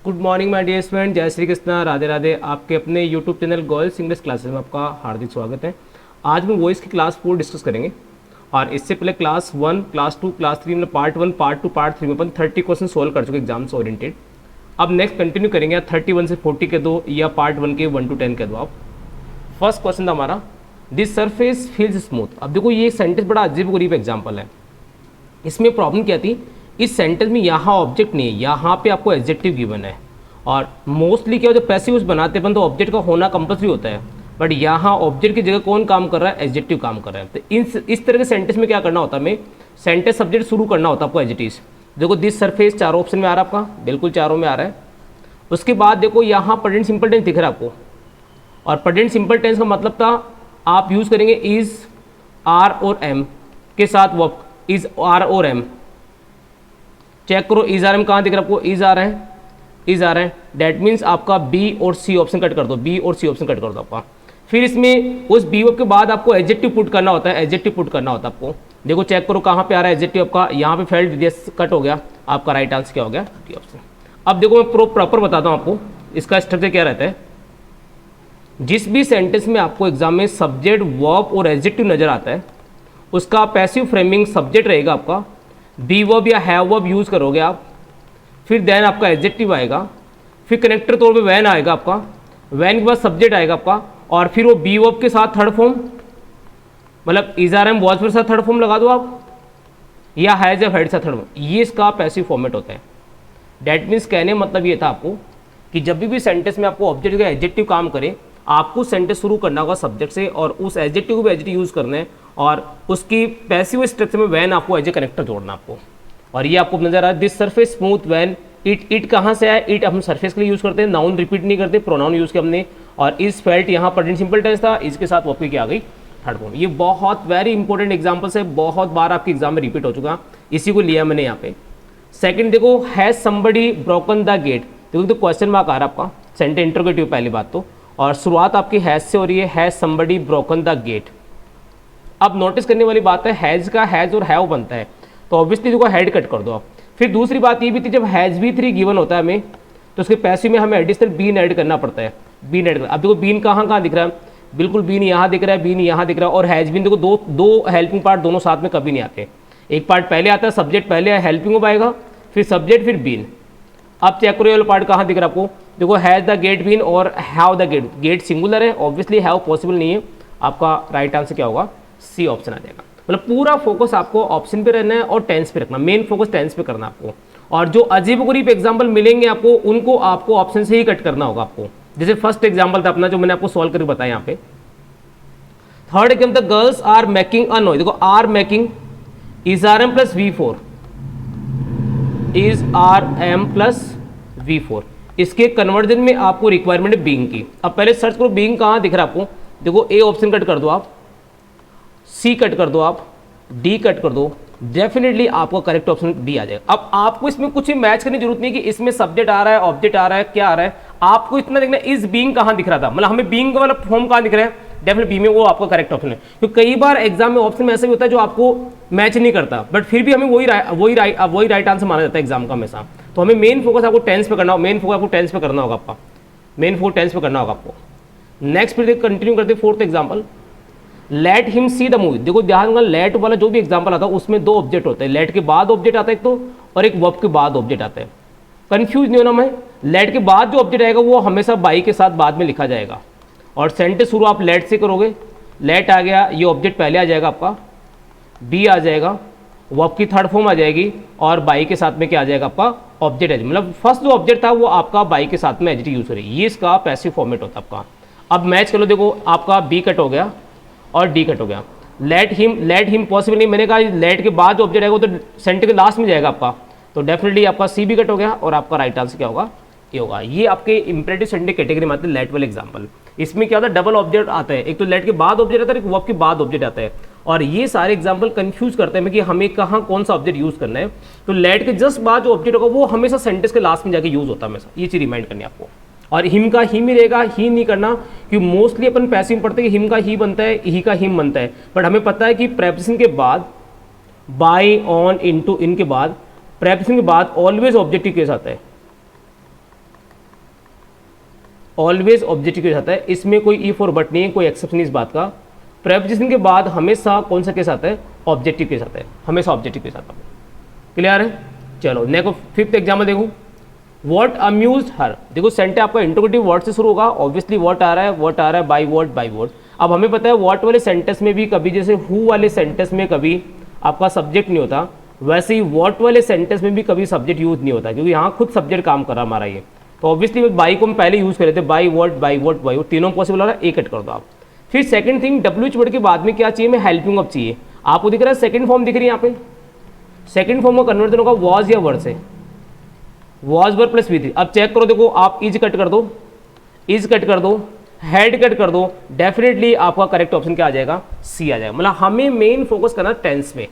Good morning my dear student, जय श्री कृष्णा, राधे राधे। आपके अपने YouTube channel girls English classes में आपका हार्दिक स्वागत है। आज हम वॉइस की क्लास 4 डिस्कस करेंगे और इससे पहले क्लास 1, क्लास 2, क्लास 3 में पार्ट 1, पार्ट 2, पार्ट 3 में अपन 30 क्वेश्चन सोल्व कर चुके एग्जाम से ओरिएंटेड। अब नेक्स्ट कंटिन्यू करेंगे 31 से 40 के दो या पार्ट 1 के 1 to 10 के दो। आप फर्स्ट क्वेश्चन था हमारा, दिस सरफेस फील्स स्मूथ। अब देखो ये सेंटेंस बड़ा अजीब गरीब एग्जाम्पल है। इसमें प्रॉब्लम क्या थी, इस सेंटेंस में यहाँ ऑब्जेक्ट नहीं है, यहाँ पे आपको एडजेक्टिव गिवन है और मोस्टली क्या हो जब पैसिव बनाते हैं तो ऑब्जेक्ट का होना कंपल्सरी होता है, बट यहाँ ऑब्जेक्ट की जगह कौन काम कर रहा है, एडजेक्टिव काम कर रहा है। तो इस तरह के सेंटेंस में क्या करना होता है, हमें सेंटेंस सब्जेक्ट शुरू करना होता है आपको एडजेक्टिव। देखो दिस सरफेस चारों ऑप्शन में आ रहा है आपका, बिल्कुल चारों में आ रहा है। उसके बाद देखो यहाँ प्रेजेंट सिंपल टेंस दिख रहा है आपको, और प्रेजेंट सिंपल टेंस का मतलब था आप यूज़ करेंगे इज, आर और एम के साथ वर्ब, इज, आर और एम। चेक करो इज आर एम कहाँ दिख रहा है आपको, इज आ रहा है, इज आ रहा है। डैट मीन्स आपका बी और सी ऑप्शन कट कर दो, बी और सी ऑप्शन कट कर दो आपका। फिर इसमें उस बी वर्ब के बाद आपको एडजेक्टिव पुट करना होता है, एडजेक्टिव पुट करना होता है आपको। देखो चेक करो कहाँ पे आ रहा है एडजेक्टिव आपका, यहाँ पे फेल्ड दिस कट हो गया, आपका राइट आंसर क्या हो गया, डी ऑप्शन। अब देखो मैं प्रॉपर बताता हूँ आपको इसका स्ट्रक्चर क्या रहता है। जिस भी सेंटेंस में आपको एग्जाम में सब्जेक्ट, वर्ब और एडजेक्टिव नजर आता है उसका पैसिव फ्रेमिंग सब्जेक्ट रहेगा आपका, बी वर्ब या हैव वर्ब यूज करोगे आप, फिर देन आपका एडजेक्टिव आएगा, फिर कनेक्टर तौर पे वैन आएगा आपका, वैन के बाद सब्जेक्ट आएगा आपका, और फिर वो बी वर्ब के साथ थर्ड फॉर्म, मतलब इज आर एम वॉज के साथ थर्ड फॉर्म लगा दो आप, या हैज या हेड से थर्ड फॉर्म। ये इसका पैसिव फॉर्मेट होता है। डैट मीन्स कहने मतलब ये था आपको कि जब भी सेंटेंस में आपको ऑब्जेक्ट का एडजेक्टिव काम करे, आपको सेंटेंस शुरू करना होगा सब्जेक्ट से और उस एडजेक्टिव को भी एडजेक्टिव यूज करना है, और उसकी पैसिव स्ट्रक्चर में वैन आपको एज ए कनेक्टर जोड़ना आपको। और ये आपको नजर आ रहा है this surface smooth when it. It कहाँ से आया, इट हम सरफेस के लिए यूज करते हैं, नाउन रिपीट नहीं करते, प्रोनाउन यूज किया हमने। और इस फेल्ट यहाँ प्रेजेंट सिंपल टेंस था, इसके साथ वर्ब की आ गई थर्ड फॉर्म। ये बहुत वेरी इंपॉर्टेंट एग्जांपल्स है, बहुत बार आपके एग्जाम में रिपीट हो चुका, इसी को लिया मैंने यहाँ पे। सेकंड देखो, has somebody broken the gate. देखो तो क्वेश्चन मार्क आ रहा है आपका, सेंटेंस इंटरोगेटिव पहली बात तो, और शुरुआत आपकी हैज से हो रही है, has somebody broken the gate. अब नोटिस करने वाली बात है, हैज का हैज और हैव बनता है, तो ऑब्वियसली देखो हेड कट कर दो आप। फिर दूसरी बात ये भी थी, जब हैज भी 3 गिवन होता है हमें, तो उसके पैसिव में हमें एडिशनल बीन ऐड करना पड़ता है, बीन ऐड करना। अब देखो बीन कहाँ दिख रहा है, बिल्कुल बीन यहाँ दिख रहा है, बीन यहाँ दिख रहा है, और हैज बीन देखो दो हेल्पिंग पार्ट दोनों साथ में कभी नहीं आते। एक पार्ट पहले आता है, सब्जेक्ट पहले हेल्पिंग आएगा, फिर सब्जेक्ट, फिर बीन। अब चेक करो ये वाला पार्ट कहाँ दिख रहा है आपको, देखो हैज द गेट बीन और have the gate. Gate singular है, ऑब्वियसली हैव पॉसिबल नहीं है, आपका राइट आंसर क्या होगा, सी ऑप्शन आ जाएगा। मतलब पूरा फोकस आपको ऑप्शन पे रहना है और टेंस पे रखना, मेन फोकस टेंस पे करना आपको। और जो अजीब गरीब एग्जाम्पल मिलेंगे आपको, उनको आपको ऑप्शन से ही कट करना होगा आपको। जैसे फर्स्ट एग्जाम्पल था अपना जो मैंने आपको सॉल्व करके बताया यहाँ पे। Third exam the girls are making a noise. देखो are making is are am plus V4, is are am plus V4। इसके कन्वर्जन में आपको रिक्वायरमेंट है बीइंग की। अब पहले सर्च करो बीइंग कहाँ दिख रहा है आपको, देखो ए ऑप्शन कट कर दो आप, सी कट कर दो आप, डी कट कर दो, डेफिनेटली आपका करेक्ट ऑप्शन बी आ जाएगा। अब आपको इसमें कुछ मैच करने की जरूरत नहीं कि इसमें सब्जेक्ट आ रहा है, ऑब्जेक्ट आ रहा है, क्या आ रहा है, आपको इतना देखना इस बीइंग कहाँ दिख रहा था, मतलब हमें बीइंग वाला फॉर्म कहाँ दिख रहा है, डेफिनेटली बी में वो आपका करेक्ट ऑप्शन है। क्योंकि कई बार एग्जाम में ऑप्शन में ऐसा भी होता है जो आपको मैच नहीं करता, बट फिर भी हमें वही राइट आंसर माना जाता है एग्जाम का हमेशा। तो हमें मेन फोकस आपको टेंस पे करना होगा, मेन फोकस आपको टेंस पे करना होगा, आपका मेन फोकस टेंस पे करना होगा आपको। नेक्स्ट फिर कंटिन्यू करते fourth example, let him see the movie. देखो ध्यान रखना, लेट वाला जो भी एग्जांपल आता है उसमें 2 ऑब्जेक्ट होते हैं, लेट के बाद ऑब्जेक्ट आता है एक तो, और एक वर्ब के बाद ऑब्जेक्ट आता है। कंफ्यूज नहीं होना मैं, लेट के बाद जो ऑब्जेक्ट आएगा वो हमेशा बाई के साथ बाद में लिखा जाएगा, और सेंटेंस शुरू आप लेट से करोगे। लेट आ गया, ये ऑब्जेक्ट पहले आ जाएगा आपका, बी आ जाएगा, वर्ब की थर्ड फॉर्म आ जाएगी, और बाई के साथ में क्या आ जाएगा आपका ऑब्जेक्ट है, मतलब फर्स्ट जो ऑब्जेक्ट था वो आपका बाई के साथ में एडजेक्टिव यूज करेगी। ये इसका पैसिव फॉर्मेट होता है आपका। अब मैच कर लो, देखो आपका बी कट हो गया और डी कट हो गया। लेट हिम पॉसिबल नहीं, मैंने कहा लेट के बाद जो ऑब्जेक्ट आएगा वो तो सेंटेंस के लास्ट में जाएगा आपका, तो डेफिनेटली आपका सी भी कट हो गया और आपका राइट आंसर क्या होगा, ये होगा। ये आपके इंपरेटिव सेंटेंस कैटेगरी में आते हैं लेट वाले एग्जांपल। इसमें क्या होता है, डबल ऑब्जेक्ट आता है, एक तो लेट के बाद ऑब्जेक्ट आता है, एक वर्ब के बाद ऑब्जेक्ट आता है, और ये सारे एग्जांपल कंफ्यूज करते हैं कि हमें कहाँ कौन सा ऑब्जेक्ट यूज करना है। तो लेट के जस्ट बाद जो ऑब्जेक्ट होगा वो हमेशा सेंटेंस के लास्ट में जाके यूज होता है हमेशा, ये चीज रिमाइंड करनी है आपको। और हिम का हिम ही रहेगा, ही नहीं करना, क्योंकि मोस्टली अपन पैसिव पढ़ते हैं कि हिम का ही बनता है, ही का हिम बनता है, बट हमें पता है कि प्रेपोजिशन के बाद बाय, ऑन, इनटू, इन के बाद प्रेपोजिशन के बाद ऑलवेज ऑब्जेक्टिव केस आता है। ऑलवेज ऑब्जेक्टिव के साथ है, इसमें कोई इफ और बट नहीं है, कोई एक्सेप्शन इस बात का। प्रेपोजिशन के बाद हमेशा कौन सा के साथ है, ऑब्जेक्टिव के साथ है, हमेशा ऑब्जेक्टिव के साथ है। क्लियर है? चलो नेक्स्ट फिफ्थ एग्जाम्पल देखो, व्हाट अम्यूज्ड हर। देखो सेंटेंस आपका इंट्रोगेटिव वर्ड से शुरू होगा, ऑब्वियसली व्हाट आ रहा है, व्हाट आ रहा है, बाय वर्ड। अब हमें पता है व्हाट वाले सेंटेंस में भी कभी जैसे हु वाले सेंटेंस में कभी आपका सब्जेक्ट नहीं होता, वैसे ही व्हाट वाले सेंटेंस में भी कभी सब्जेक्ट यूज नहीं होता, क्योंकि यहाँ खुद सब्जेक्ट काम कर रहा हमारा ये। तो ऑब्वियसली बाई को हम पहले यूज कर रहे थे, बाई वर्ड, तीनों पॉसिबल हो रहा है, एक कट कर दो आप। फिर सेकंड थिंग, डब्ल्यूएच वर्ड के बाद में क्या चाहिए, मैं हेल्पिंग ऑफ चाहिए। आपको दिख रहा है सेकंड फॉर्म दिख रही है यहाँ पे, सेकंड फॉर्म का कन्वर्जन होगा वॉज या वर्ड से, वॉज वर्ड प्लस V3। अब चेक करो, देखो आप इज कट कर दो, इज कट कर दो, हेड कट कर दो, डेफिनेटली आपका करेक्ट ऑप्शन क्या आ जाएगा, सी आ जाएगा। मतलब हमें मेन फोकस करना टेंस में,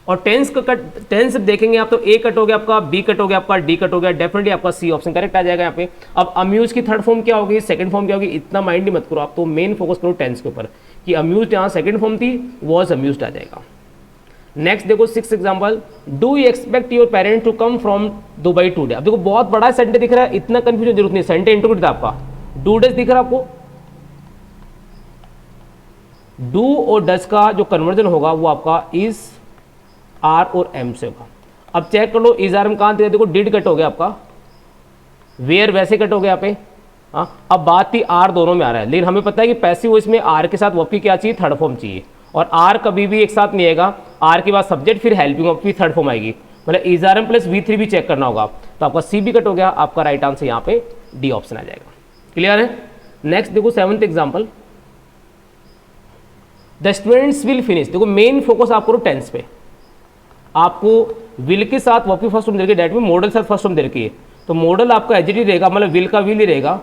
और टेंस का कट, टेंस देखेंगे आप तो ए कट हो गया आपका, बी कट हो गया आपका, डी कट हो गया, डेफिनेटली आपका सी ऑप्शन करेक्ट आ जाएगा यहाँ पे। अब अम्यूज की थर्ड फॉर्म क्या होगी, सेकंड फॉर्म क्या होगी, इतना माइंड ही मत करो आप, तो मेन फोकस करो टेंस के ऊपर कि अम्यूज यहाँ सेकंड फॉर्म थी, वॉज अम्यूज्ड आ जाएगा। नेक्स्ट देखो six example, do you expect your parents to come from Dubai today. अब देखो बहुत बड़ा सेंटेंस दिख रहा है, इतना कंफ्यूजन जरूरत नहीं, सेंटेंस इंट्रोगेटिव था आपका, डू डज दिख रहा है आपको, डू और डज का जो कन्वर्जन होगा वो आपका इज, आर और एम से होगा। अब चेक कर लो, इज आर एम कहाँ दिया, देखो डिड कट हो गया आपका, वेयर वैसे कट हो गया यहाँ पे। हाँ, अब बात थी आर दोनों में आ रहा है, लेकिन हमें पता है कि पैसिव वॉइस में आर के साथ वर्ब की क्या चाहिए, थर्ड फॉर्म चाहिए, और आर कभी भी एक साथ नहीं आएगा, आर के बाद सब्जेक्ट फिर हेल्पिंग ऑफ की थर्ड फॉर्म आएगी, मतलब is are am plus V3 भी चेक करना होगा। तो आपका सी भी कट हो गया, आपका राइट आंसर यहाँ पे डी ऑप्शन आ जाएगा। क्लियर है? नेक्स्ट देखो seventh example, the students will finish. देखो मेन फोकस आप करो टेंस पे, आपको विल के साथ वर्ब की फर्स्ट फॉर्म दे रखी है, डेट में मॉडल साथ फर्स्ट फॉर्म दे रखी है, तो मॉडल आपका एडजेक्टिव रहेगा, मतलब विल का विल ही रहेगा,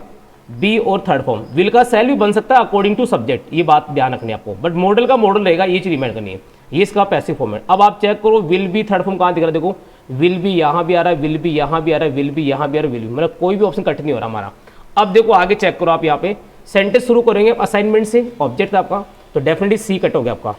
बी और थर्ड फॉर्म। विल का सेल भी बन सकता है अकॉर्डिंग टू सब्जेक्ट, ये बात ध्यान रखनी है आपको, बट मॉडल का मॉडल रहेगा, ये चीज रिमाइंड करनी है, ये इसका पैसिव फॉर्म है। अब आप चेक करो, विल बी थर्ड फॉर्म कहाँ दिख रहा है, देखो विल बी यहाँ भी आ रहा है, विल बी यहाँ भी आ रहा है, विल बी यहाँ भी आ रहा है, विल बी, मतलब कोई भी ऑप्शन कट नहीं हो रहा हमारा। अब देखो आगे चेक करो, आप यहाँ पे सेंटेंस शुरू करेंगे असाइनमेंट से, ऑब्जेक्ट आपका, तो डेफिनेटली सी कट हो गया आपका।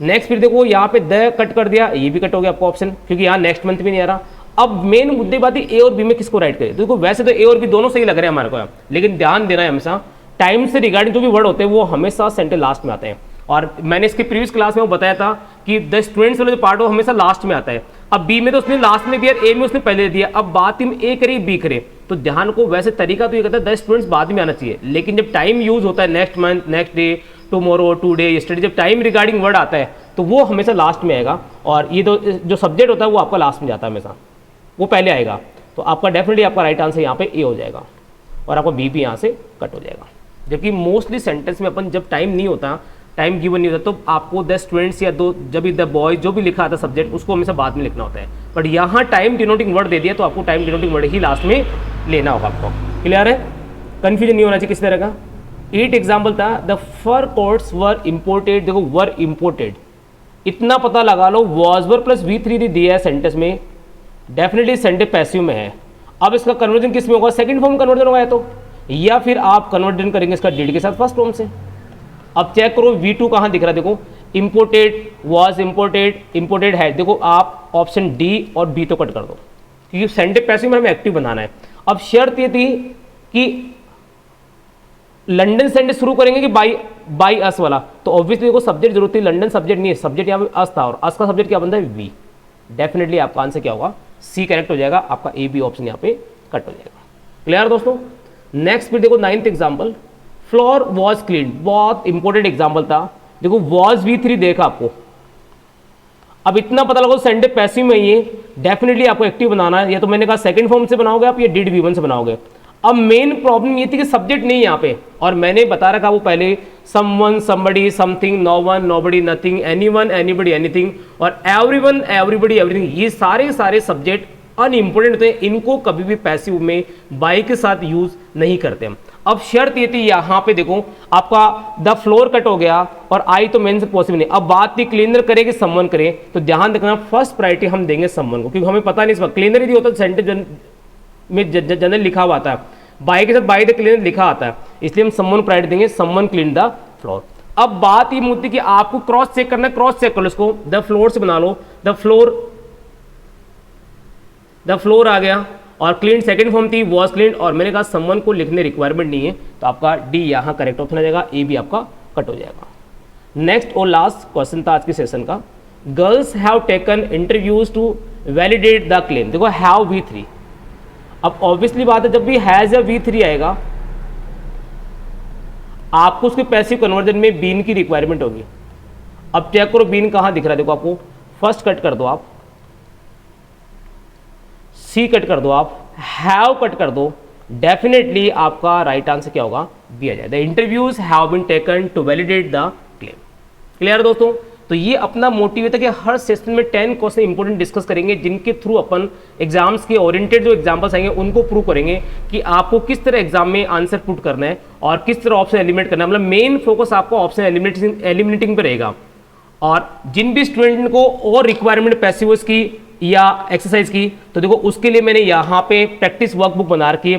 नेक्स्ट फिर देखो यहाँ पे द कट कर दिया, ये भी कट हो गया आपका ऑप्शन, क्योंकि यहाँ नेक्स्ट मंथ भी नहीं आ रहा। अब मेन मुद्दे बात है ए और बी में किसको राइट करें। देखो वैसे तो ए और बी दोनों सही लग रहे हैं हमारे को, लेकिन ध्यान देना है हमेशा टाइम से रिगार्डिंग जो भी वर्ड होते हैं वो हमेशा सेंटेंस लास्ट में आते हैं, और मैंने इसके प्रीवियस क्लास में वो बताया था कि द स्टूडेंट्स वाला जो पार्ट हो हमेशा लास्ट में आता है। अब बी में तो उसने लास्ट में दिया, ए में उसने पहले दिया, अब बात हम ए करे बी करे, तो ध्यान को वैसे तरीका तो ये कहता है द स्टूडेंट्स बाद में आना चाहिए, लेकिन जब टाइम यूज होता है next month, next day, tomorrow, today, yesterday, जब टाइम रिगार्डिंग वर्ड आता है तो वो हमेशा लास्ट में आएगा, और ये जो सब्जेक्ट होता है वो आपका लास्ट में जाता है हमेशा, वो पहले आएगा। तो आपका डेफिनेटली आपका राइट आंसर यहाँ पे ए हो जाएगा, और आपका बी भी यहाँ से कट हो जाएगा। जबकि मोस्टली सेंटेंस में अपन जब टाइम नहीं होता, टाइम गिवन नहीं होता, तो आपको द स्टूडेंट्स या दो जब भी द बॉय जो भी लिखा आता सब्जेक्ट उसको हमेशा बाद में लिखना होता है, बट यहाँ टाइम डिनोटिंग वर्ड दे दिया तो आपको टाइम डिनोटिंग वर्ड ही लास्ट में लेना होगा आपको। क्लियर है? कन्फ्यूजन नहीं होना चाहिए किस तरह का। 8 एग्जाम्पल था, the fur coats were imported. देखो वर इम्पोर्टेड इतना पता लगा लो, वॉज वर प्लस V3 दिया है सेंटेंस में, डेफिनेटली सेंटेंस पैसिव में है। अब इसका कन्वर्जन किस में होगा, सेकंड फॉर्म कन्वर्जन होगा तो, या फिर आप कन्वर्जन करेंगे इसका डिड के साथ फर्स्ट फॉर्म से। अब चेक करो V2 कहाँ दिख रहा है, देखो इम्पोर्टेड, वॉज इम्पोर्टेड, इम्पोर्टेड है, देखो आप ऑप्शन डी और बी तो कट कर दो, क्योंकि सेंटेंस पैसिव में हमें एक्टिव बनाना है। अब शर्त ये थी कि लंदन सेंटेंस शुरू करेंगे कि बाई अस वाला, तो ऑब्वियसली देखो सब्जेक्ट जरूरत थी, लंदन सब्जेक्ट नहीं है, सब्जेक्ट यहाँ पे अस था, और अस का सब्जेक्ट क्या बनता है वी, डेफिनेटली आपका आंसर क्या होगा, सी करेक्ट हो जाएगा, आपका ए बी ऑप्शन यहाँ पे कट हो जाएगा। क्लियर दोस्तों? नेक्स्ट फिर देखो 9th example, floor was clean, बहुत इंपॉर्टेंट एग्जाम्पल था। देखो वॉज V3 देखा आपको, अब इतना पता लगा सेंटेंस पैसिव में ये डेफिनेटली आपको एक्टिव बनाना है, या तो मैंने कहा सेकंड फॉर्म से बनाओगे आप, या डिड V1 से बनाओगे। अब मेन प्रॉब्लम ये थी कि सब्जेक्ट नहीं है यहाँ पे, और मैंने बता रखा वो पहले, someone, somebody, something, no one, nobody, nothing, anyone, anybody, anything, और एवरीवन, एवरीबडी, एवरीथिंग, ये सारे सब्जेक्ट अनइम्पोर्टेंट होते हैं, इनको कभी भी पैसिव में बाई के साथ यूज नहीं करते हम। अब शर्त ये थी, यहाँ पे देखो आपका द फ्लोर कट हो गया, और आई तो मेन से पॉसिबल नहीं। अब बात थी क्लीनर करे कि समवन करे, तो ध्यान रखना फर्स्ट प्रायोरिटी हम देंगे समवन को, क्योंकि हमें पता नहीं इस वक्त क्लीनर ही होता सेंटेंस में जनरल लिखा हुआ आता है, बाई के साथ बाई द क्लीनर लिखा आता है, इसलिए हम समवन प्रायोरिटी देंगे, समवन क्लीन द फ्लोर। अब बात ये मुद्दे कि आपको क्रॉस चेक करना है, क्रॉस चेक कर लो इसको, द फ्लोर से बना लो, द फ्लोर आ गया, और क्लीन सेकंड फॉर्म थी वॉज क्लीन, और मैंने कहा समवन को लिखने रिक्वायरमेंट नहीं है, तो आपका डी यहाँ करेक्ट ऑप्शन आ जाएगा, ए भी आपका कट हो जाएगा। नेक्स्ट और लास्ट क्वेश्चन था आज के सेशन का, girls have taken interviews to validate the claim. देखो हैव V3, अब ऑब्वियसली बात है जब भी हैज या V3 आएगा आपको उसके पैसिव कन्वर्जन में बीन की रिक्वायरमेंट होगी। अब चेक करो बीन कहां दिख रहा है, देखो आपको फर्स्ट कट कर दो, आप सी कट कर दो, आप हैव कट कर दो, डेफिनेटली आपका राइट आंसर क्या होगा, बी आ जाए। The interviews have been taken to validate the claim. Clear दोस्तों, तो ये अपना मोटिव है कि हर सेशन में 10 क्वेश्चन इंपॉर्टेंट डिस्कस करेंगे जिनके थ्रू अपन एग्जाम्स के ओरिएंटेड जो एग्जाम्पल्स आएंगे उनको प्रूव करेंगे कि आपको किस तरह एग्जाम में आंसर पुट करना है और किस तरह ऑप्शन एलिमिनेट करना है। मतलब मेन फोकस आपको ऑप्शन एलिमिनेटिंग पे रहेगा। और जिन भी स्टूडेंट को और रिक्वायरमेंट पैसिव्स की या एक्सरसाइज की, तो देखो उसके लिए मैंने यहाँ पे प्रैक्टिस वर्कबुक बना रखी है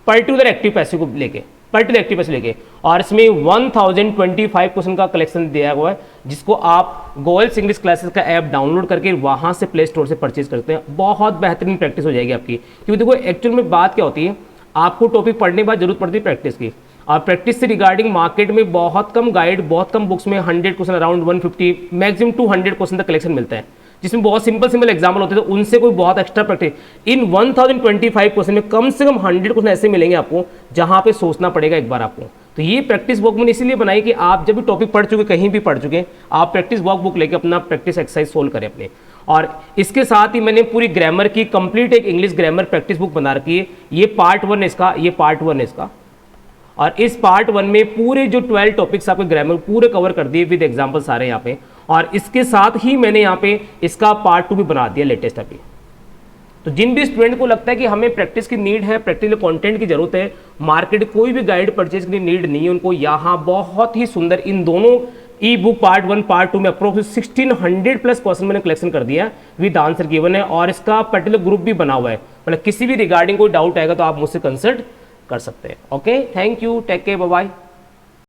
पर्टिकुलर एक्टिव पैसिव को लेके, पर्टिकुलर एक्टिव पैसिव लेके, और इसमें 1025 क्वेश्चन का कलेक्शन दिया हुआ है जिसको आप गोयल्स इंग्लिश क्लासेस का ऐप डाउनलोड करके वहां से प्ले स्टोर से परचेज करते हैं। बहुत बेहतरीन प्रैक्टिस हो जाएगी आपकी, क्योंकि देखो एक्चुअल में बात क्या होती है, आपको टॉपिक पढ़ने के बाद जरूरत पड़ती है प्रैक्टिस की। और प्रैक्टिस से रिगार्डिंग मार्केट में बहुत कम गाइड, बहुत कम बुक्स में 100 क्वेश्चन, अराउंड 150 मैक्सिमम 200 क्वेश्चन तक कलेक्शन मिलता है, जिसमें बहुत सिंपल एग्जाम्पल होते हैं, तो उनसे कोई बहुत एक्स्ट्रा प्रैक्टिस। इन 1025 क्वेश्चन में कम से कम 100 क्वेश्चन ऐसे मिलेंगे आपको जहां पे सोचना पड़ेगा एक बार आपको। तो ये प्रैक्टिस वर्क मैंने इसीलिए बनाई कि आप जब भी टॉपिक पढ़ चुके, कहीं भी पढ़ चुके, आप प्रैक्टिस वर्क बुक लेके अपना प्रैक्टिस एक्सरसाइज सोल्व करें अपने। और इसके साथ ही मैंने पूरी ग्रामर की कंप्लीट एक इंग्लिश ग्रामर प्रैक्टिस बुक बना रखी है। ये पार्ट 1 है इसका, ये पार्ट 1 है इसका, और इस पार्ट 1 में पूरे जो 12 टॉपिक्स आपके ग्रामर पूरे कवर कर दिए विद एग्जाम्पल सारे यहाँ पे। और इसके साथ ही मैंने यहाँ पे इसका पार्ट 2 भी बना दिया लेटेस्ट अभी। तो जिन भी स्टूडेंट को लगता है कि हमें प्रैक्टिस की नीड है, प्रैक्टिकल कंटेंट की जरूरत है, मार्केट कोई भी गाइड परचेज की नीड नहीं है उनको, यहाँ बहुत ही सुंदर इन दोनों ई बुक पार्ट 1 पार्ट 2 में अप्रोक्स 1600 प्लस क्वेश्चन मैंने कलेक्शन कर दिया विद आंसर गिवन है, और इसका पर्टिकुलर ग्रुप भी बना हुआ है। मतलब किसी भी रिगार्डिंग कोई डाउट आएगा तो आप मुझसे कंसल्ट कर सकते हैं। Okay, thank you, take care, bye bye.